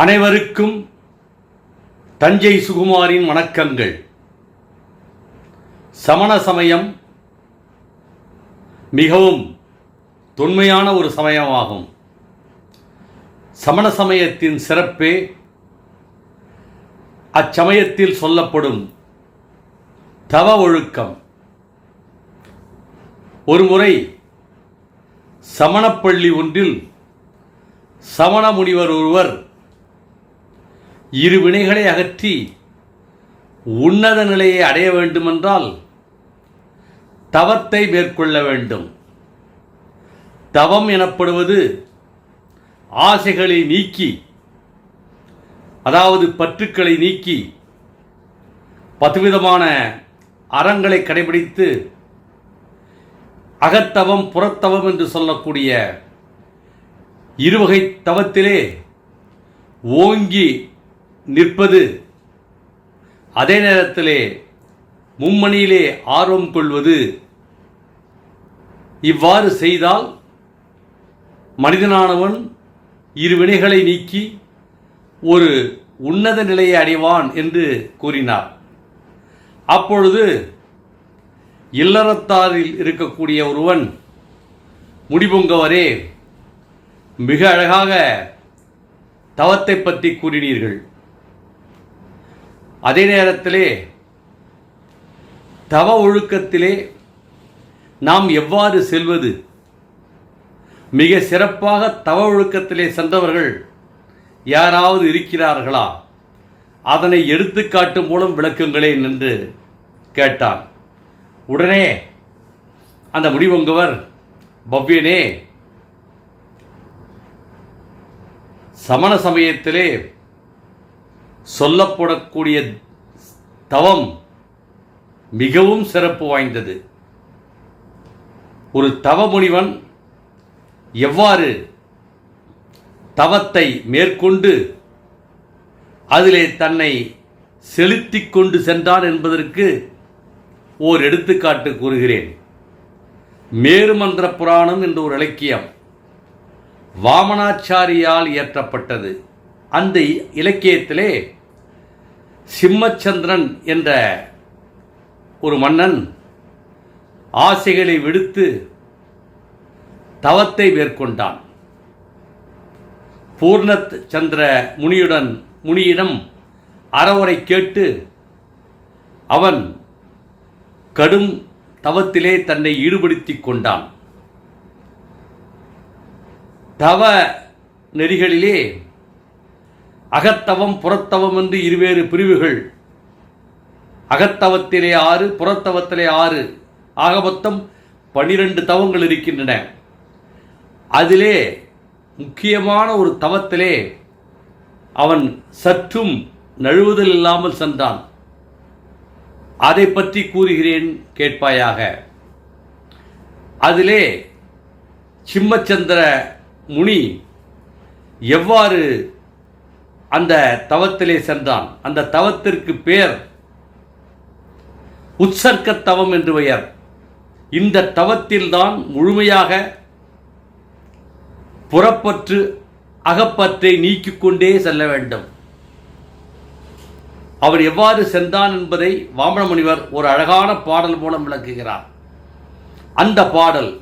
அனைவருக்கும் தஞ்சை சுகுமாரின் வணக்கங்கள். சமண சமயம் மிகவும் தொன்மையான ஒரு சமயமாகும். சமண சமயத்தின் சிறப்பே அச்சமயத்தில் சொல்லப்படும் தவ ஒழுக்கம். ஒருமுறை சமணப்பள்ளி ஒன்றில் சமண முனிவர் ஒருவர் இரு வினைகளை அகற்றி உன்னத நிலையை அடைய வேண்டுமென்றால் தவத்தை மேற்கொள்ள வேண்டும். தவம் எனப்படுவது ஆசைகளை நீக்கி, அதாவது பற்றுக்களை நீக்கி, பத்துவிதமான அறங்களை கடைபிடித்து அகத்தவம் புறத்தவம் என்று சொல்லக்கூடிய இருவகை தவத்திலே ஓங்கி நிற்பது. அதே நேரத்திலே மும்மணியிலே ஆர்வம் கொள்வது. இவ்வாறு செய்தால் மனிதனானவன் இரு வினைகளை நீக்கி ஒரு உன்னத நிலையை அடைவான் என்று கூறினார். அப்பொழுது இல்லறத்தாரில் இருக்கக்கூடிய ஒருவன், முடிபொங்கவரே, மிக அழகாக தவத்தை பற்றி கூறினீர்கள். அதே நேரத்திலே தவ ஒழுக்கத்திலே நாம் எவ்வாறு செல்வது? மிக சிறப்பாக தவ ஒழுக்கத்திலே சென்றவர்கள் யாராவது இருக்கிறார்களா? அதனை எடுத்துக்காட்டு மூலம் விளக்குங்களேன் என்று கேட்டான். உடனே அந்த முடிவொங்கவர், பவ்யனே, சமண சமயத்திலே சொல்லப்படக்கூடிய தவம் மிகவும் சிறப்பு வாய்ந்தது. ஒரு தவ முனிவன் எவ்வாறு தவத்தை மேற்கொண்டு அதிலே தன்னை செலுத்திக் கொண்டு சென்றான் என்பதற்கு ஓர் எடுத்துக்காட்டு கூறுகிறேன். மேருமந்திர புராணம் என்ற ஒரு இலக்கியம் வாமனாச்சாரியால் இயற்றப்பட்டது. அந்த இலக்கியத்திலே சிம்மச்சந்திரன் என்ற ஒரு மன்னன் ஆசைகளை விடுத்து தவத்தை மேற்கொண்டான். பூர்ணத் சந்திர முனியிடம் அறவுரை கேட்டு அவன் கடும் தவத்திலே தன்னை ஈடுபடுத்திக் கொண்டான். தவ நெறிகளிலே அகத்தவம் புறத்தவம் என்று இருவேறு பிரிவுகள். அகத்தவத்திலே 6, புறத்தவத்திலே 6, ஆக மொத்தம் 12 தவங்கள் இருக்கின்றன. அதிலே முக்கியமான ஒரு தவத்திலே அவன் சற்றும் நழுவுதல் இல்லாமல் சென்றான். அதை பற்றி கூறுகிறேன், கேட்பாயாக. அதிலே சிம்மச்சந்திர முனி எவ்வாறு அந்த தவத்திலே சென்றான்? அந்த தவத்திற்கு பேர் உற்சர்க்க தவம் என்று பெயர். இந்த தவத்தில்தான் முழுமையாக புறப்பற்று அகப்பற்றை நீக்கிக் கொண்டே செல்ல வேண்டும். அவர் எவ்வாறு சென்றான் என்பதை வாமன முனிவர் ஒரு அழகான பாடல் மூலம் விளக்குகிறார். அந்த பாடல்,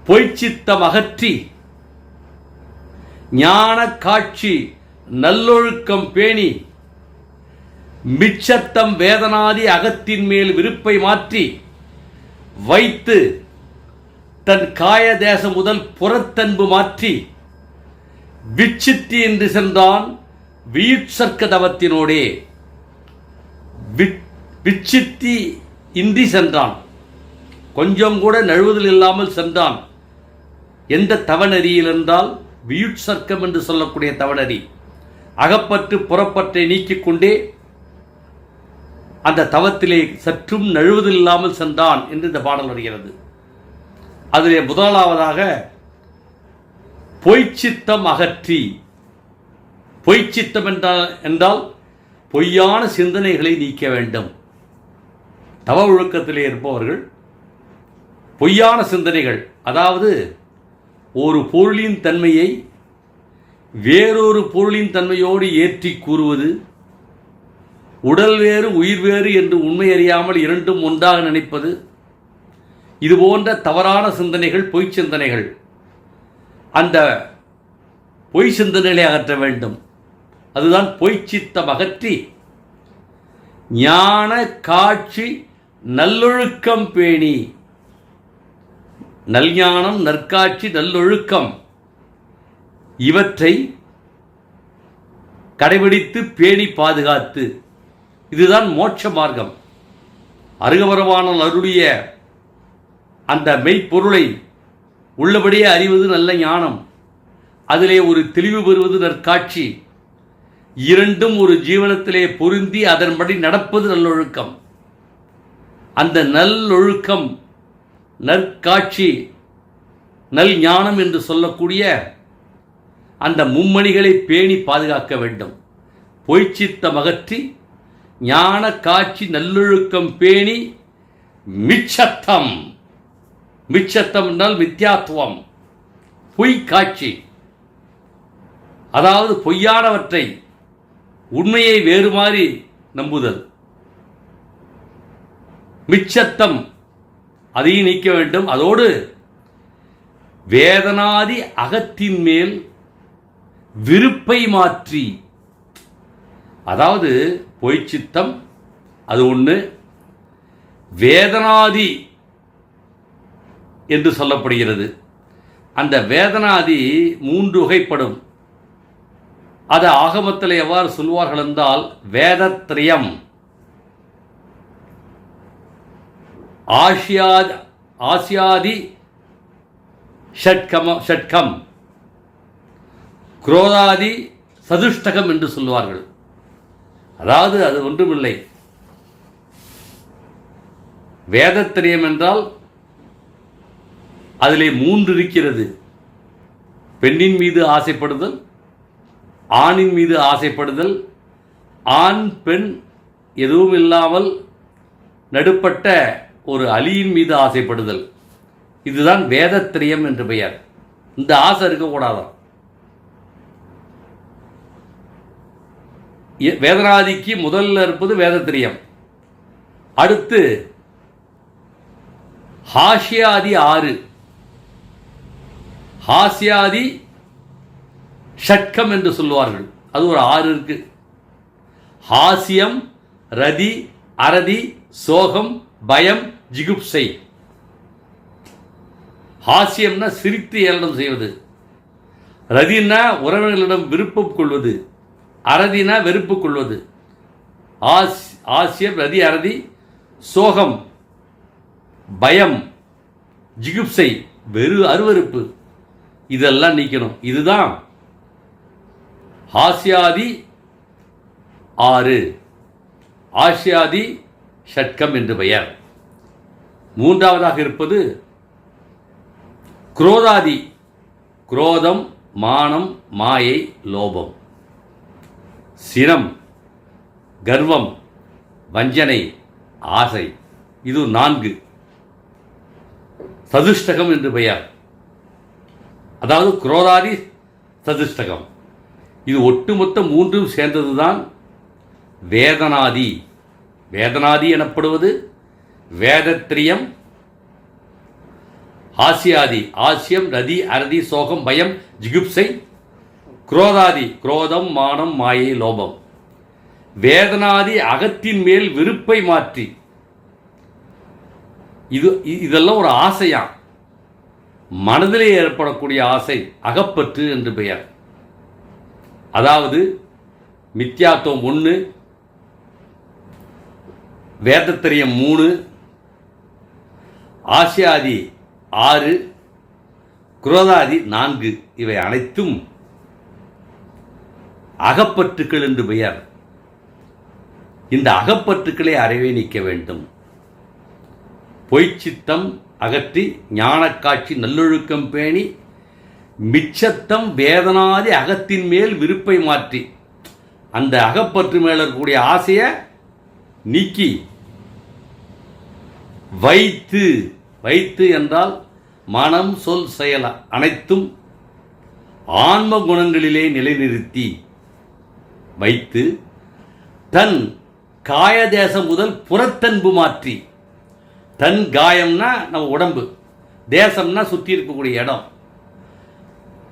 பொய்ச்சித்தம் அகற்றி ஞான காட்சி நல்லொழுக்கம் பேணி மிச்சத்தம் வேதனாதி அகத்தின் மேல் விருப்பை மாற்றி வைத்து தன் காய தேசம் முதல் புறத்தன்பு மாற்றி விச்சித்தி என்று சென்றான் வீட்சர்க்க தவத்தினோடே. விச்சித்தி இன்றி சென்றான், கொஞ்சம் கூட நழுவுதல் இல்லாமல் சென்றான். எந்த தவநெறியில் என்றால் வியுட்சர்க்கம் என்று சொல்லக்கூடிய தவநெறி. அகப்பற்று புறப்பற்றை நீக்கிக் கொண்டே அந்த தவத்திலே சற்றும் நழுவுதல் இல்லாமல் சென்றான் என்று இந்த பாடல் வருகிறது. அதிலே முதலாவதாக பொய்ச்சித்தம் அகற்றி. பொய்ச்சித்தம் என்றால் பொய்யான சிந்தனைகளை நீக்க வேண்டும். தவ ஒழுக்கத்திலே இருப்பவர்கள் பொய்யான சிந்தனைகள், அதாவது ஒரு பொருளின் தன்மையை வேறொரு பொருளின் தன்மையோடு ஏற்றி கூறுவது, உடல் வேறு உயிர் வேறு என்று உண்மை அறியாமல் இரண்டும் ஒன்றாக நினைப்பது, இதுபோன்ற தவறான சிந்தனைகள், பொய் சிந்தனைகள். அந்த பொய் சிந்தனைகளை அகற்ற வேண்டும். அதுதான் பொய்ச்சித்தம் அகற்றி ஞான காட்சி நல்லொழுக்கம் பேணி, நல்ஞானம், நற்காட்சி, நல்லொழுக்கம் இவற்றை கடைபிடித்து பேணி பாதுகாத்து, இதுதான் மோட்ச மார்க்கம். அருகவரவான அருளிய அந்த மெய்ப்பொருளை உள்ளபடியே அறிவது நல்ல ஞானம், அதிலே ஒரு தெளிவு பெறுவது நற்காட்சி. இரண்டும் ஒரு ஜீவனத்திலே பொருந்தி அதன்படி நடப்பது நல்லொழுக்கம். அந்த நல்லொழுக்கம், நற்காட்சி, நல் ஞானம் என்று சொல்லக்கூடிய அந்த மும்மணிகளை பேணி பாதுகாக்க வேண்டும். பொய்ச்சித்தம் அகற்றி ஞான காட்சி நல்லொழுக்கம் பேணி மிச்சத்தம், மிச்சத்தம் என்றால் மித்யாத்துவம், பொய் காட்சி, அதாவது பொய்யானவற்றை உண்மையை வேறு மாறி நம்புதல். மிச்சத்தம் அதையும் நீக்க வேண்டும். அதோடு வேதனாதி அகத்தின் மேல் விருப்பை மாற்றி, அதாவது பொய்ச்சித்தம் அது ஒன்று, வேதனாதி என்று சொல்லப்படுகிறது. அந்த வேதனாதி 3 வகைப்படும். அது ஆகமத்தில் எவ்வாறு சொல்வார்கள் என்றால், வேதத்ரயம், ஆசியாதி ஷட்கம், குரோதாதி சதுஷ்டகம் என்று சொல்வார்கள். அதாவது அது ஒன்றுமில்லை, வேதத்திரியம் என்றால் அதிலே 3 இருக்கிறது. பெண்ணின் மீது ஆசைப்படுதல், ஆணின் மீது ஆசைப்படுதல், ஆண் பெண் எதுவும் இல்லாமல் நடுப்பட்ட ஒரு அலியின் மீது ஆசைப்படுதல். இதுதான் வேதத்திரியம் என்று பெயர். இந்த ஆசை இருக்கக்கூடாதான். வேதனாதிக்கு முதல்ல இருப்பது வேதத்திரியம். அடுத்து ஹாஸ்யாதி 6, ஹாஸ்யாதி ஷட்கம் என்று சொல்வார்கள். அது ஒரு 6 இருக்கு. ஹாஸ்யம், ரதி, அரதி, சோகம், பயம், ஜிகுப்சை. ஹாஸ்யம்னா சிரித்து ஏளனம் செய்வது, ரதினா உறவினர்களிடம் விருப்பம் கொள்வது, அரதினா வெறுப்பு கொள்வது. ஆசியம், ரதி, அரதி, சோகம், பயம், ஜிகுப்சை, அருவருப்பு. இதெல்லாம் நீக்கணும். இதுதான் ஹாஸ்யாதி 6, ஆசியாதி ஷட்கம் என்று பெயர். 3ஆவதாக இருப்பது குரோதாதி, குரோதம், மானம், மாயை, லோபம், சினம், கர்வம், வஞ்சனை, ஆசை. இது 4 சதுஷ்டகம் என்று பெயர். அதாவது குரோதாதி சதுஷ்டகம். இது ஒட்டுமொத்த 3 சேர்ந்ததுதான் வேதனாதி. வேதனாதி எனப்படுவது வேதத்ரியம், ஹாஸ்யாதி, ஆசியம், ரதி, அரதி, சோகம், பயம், ஜிகுப்சை, குரோதாதி, குரோதம், மானம், மாயை, லோபம். வேதனாதி அகத்தின் மேல் விருப்பை மாற்றி, இதெல்லாம் ஒரு ஆசையா, மனதிலே ஏற்படக்கூடிய ஆசை, அகப்பற்று என்று பெயர். அதாவது மித்யாத்துவம் 1, வேதத்திரியம் 3, ஆசியாதி 6, குரோதாதி 4. இவை அனைத்தும் அகப்பற்றுக்கள் என்று பெயர். இந்த அகப்பற்றுக்களை அறவே நீக்க வேண்டும். பொய்ச்சித்தம் அகற்றி ஞானக்காட்சி நல்லொழுக்கம் பேணி மிச்சத்தம் வேதனாதி அகத்தின் மேல் விருப்பை மாற்றி, அந்த அகப்பற்று மேல் இருக்கக்கூடிய ஆசையை நீக்கி வைத்து, வைத்து என்றால் மனம், சொல், செயல் அனைத்தும் ஆன்ம குணங்களிலே நிலைநிறுத்தி வைத்து தன் காயதேசம் முதல் புறத்தன்பு மாற்றி, தன் காயம்னா நம்ம உடம்பு, தேசம்னா சுற்றி இருக்கக்கூடிய இடம்,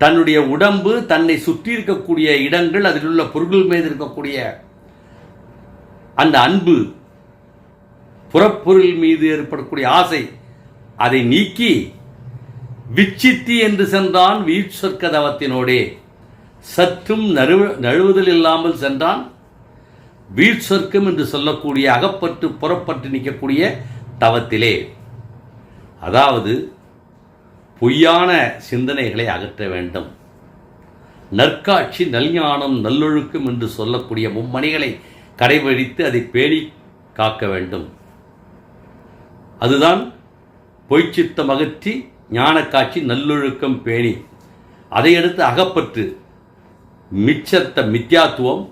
தன்னுடைய உடம்பு, தன்னை சுற்றி இருக்கக்கூடிய இடங்கள், அதில் உள்ள பொருட்கள் மீது இருக்கக்கூடிய அந்த அன்பு, புறப்பொருள் மீது ஏற்படக்கூடிய ஆசை, அதை நீக்கி விச்சித்தி என்று சென்றான் வீழ்சொற்க தவத்தினோடே. சற்றும் நழுவுதல் இல்லாமல் சென்றான் வீழ்சொற்கம் என்று சொல்லக்கூடிய அகப்பட்டு புறப்பட்டு நிற்கக்கூடிய தவத்திலே. அதாவது பொய்யான சிந்தனைகளை அகற்ற வேண்டும். நற்காட்சி, நல்ஞானம், நல்லொழுக்கம் என்று சொல்லக்கூடிய மும்மணிகளை கடைபிடித்து அதை பேணி காக்க வேண்டும். அதுதான் பொய்ச்சித்தம் அகற்றி ஞானக்காட்சி, நல்லொழுக்கம் பேணி. அதையடுத்து அகப்பற்று, மிச்சத்த மித்யாத்துவம்,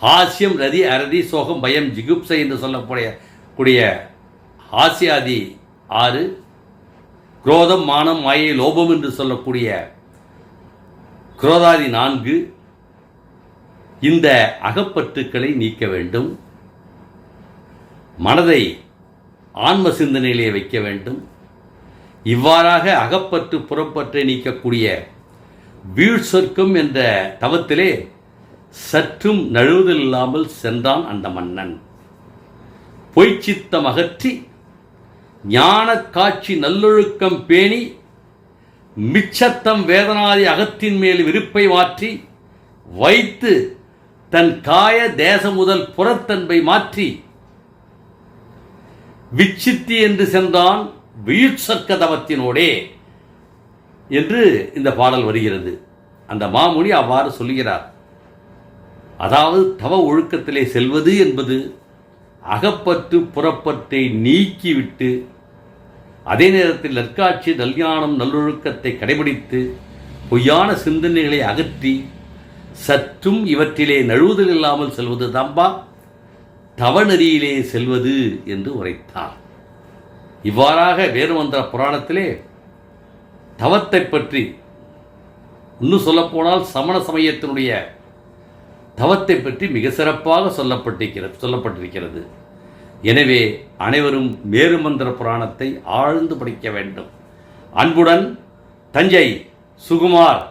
ஹாஸ்யம், ரதி, அரதி, சோகம், பயம், ஜிகுப்சை என்று சொல்லக்கூடிய ஹாஸ்யாதி 6, குரோதம், மானம், மாயை, லோபம் என்று சொல்லக்கூடிய குரோதாதி 4. இந்த அகப்பற்றுக்களை நீக்க வேண்டும். மனதை ஆன்ம சிந்தனையிலே வைக்க வேண்டும். இவ்வாறாக அகப்பற்று புறப்பற்றை நீக்கக்கூடிய வீழ்சொற்கம் என்ற தவத்திலே சற்றும் நழுவுதல் இல்லாமல் சென்றான் அந்த மன்னன். பொய்ச்சித்தம் அகற்றி ஞான காட்சி, நல்லொழுக்கம் பேணி மிச்சத்தம் வேதனாதி அகத்தின் மேல் விருப்பை மாற்றி வைத்து தன் காய தேச முதல் புறத்தன்பை மாற்றி விச்சித்தி என்று சென்றான் வீழ்சொற்க தவத்தினோடே என்று இந்த பாடல் வருகிறது. அந்த மாமுனி அவ்வாறு சொல்கிறார். அதாவது தவ ஒழுக்கத்திலே செல்வது என்பது அகப்பற்று புறப்பற்றை நீக்கிவிட்டு அதே நேரத்தில் நற்காட்சி, நல்ஞானம், நல்லொழுக்கத்தை கடைபிடித்து பொய்யான சிந்தனைகளை அகற்றி சற்றும் இவற்றிலே நழுவுதல் இல்லாமல் செல்வது தம்பா தவநெறியிலே செல்வது என்று உரைத்தார். இவ்வாறாக வேறுமந்திர புராணத்திலே தவத்தை பற்றி, இன்னும் சொல்லப்போனால் சமண சமயத்தினுடைய தவத்தை பற்றி மிக சிறப்பாக சொல்லப்பட்டிருக்கிறது. எனவே அனைவரும் வேறுமந்திர புராணத்தை ஆழ்ந்து படிக்க வேண்டும். அன்புடன் தஞ்சை சுகுமார்.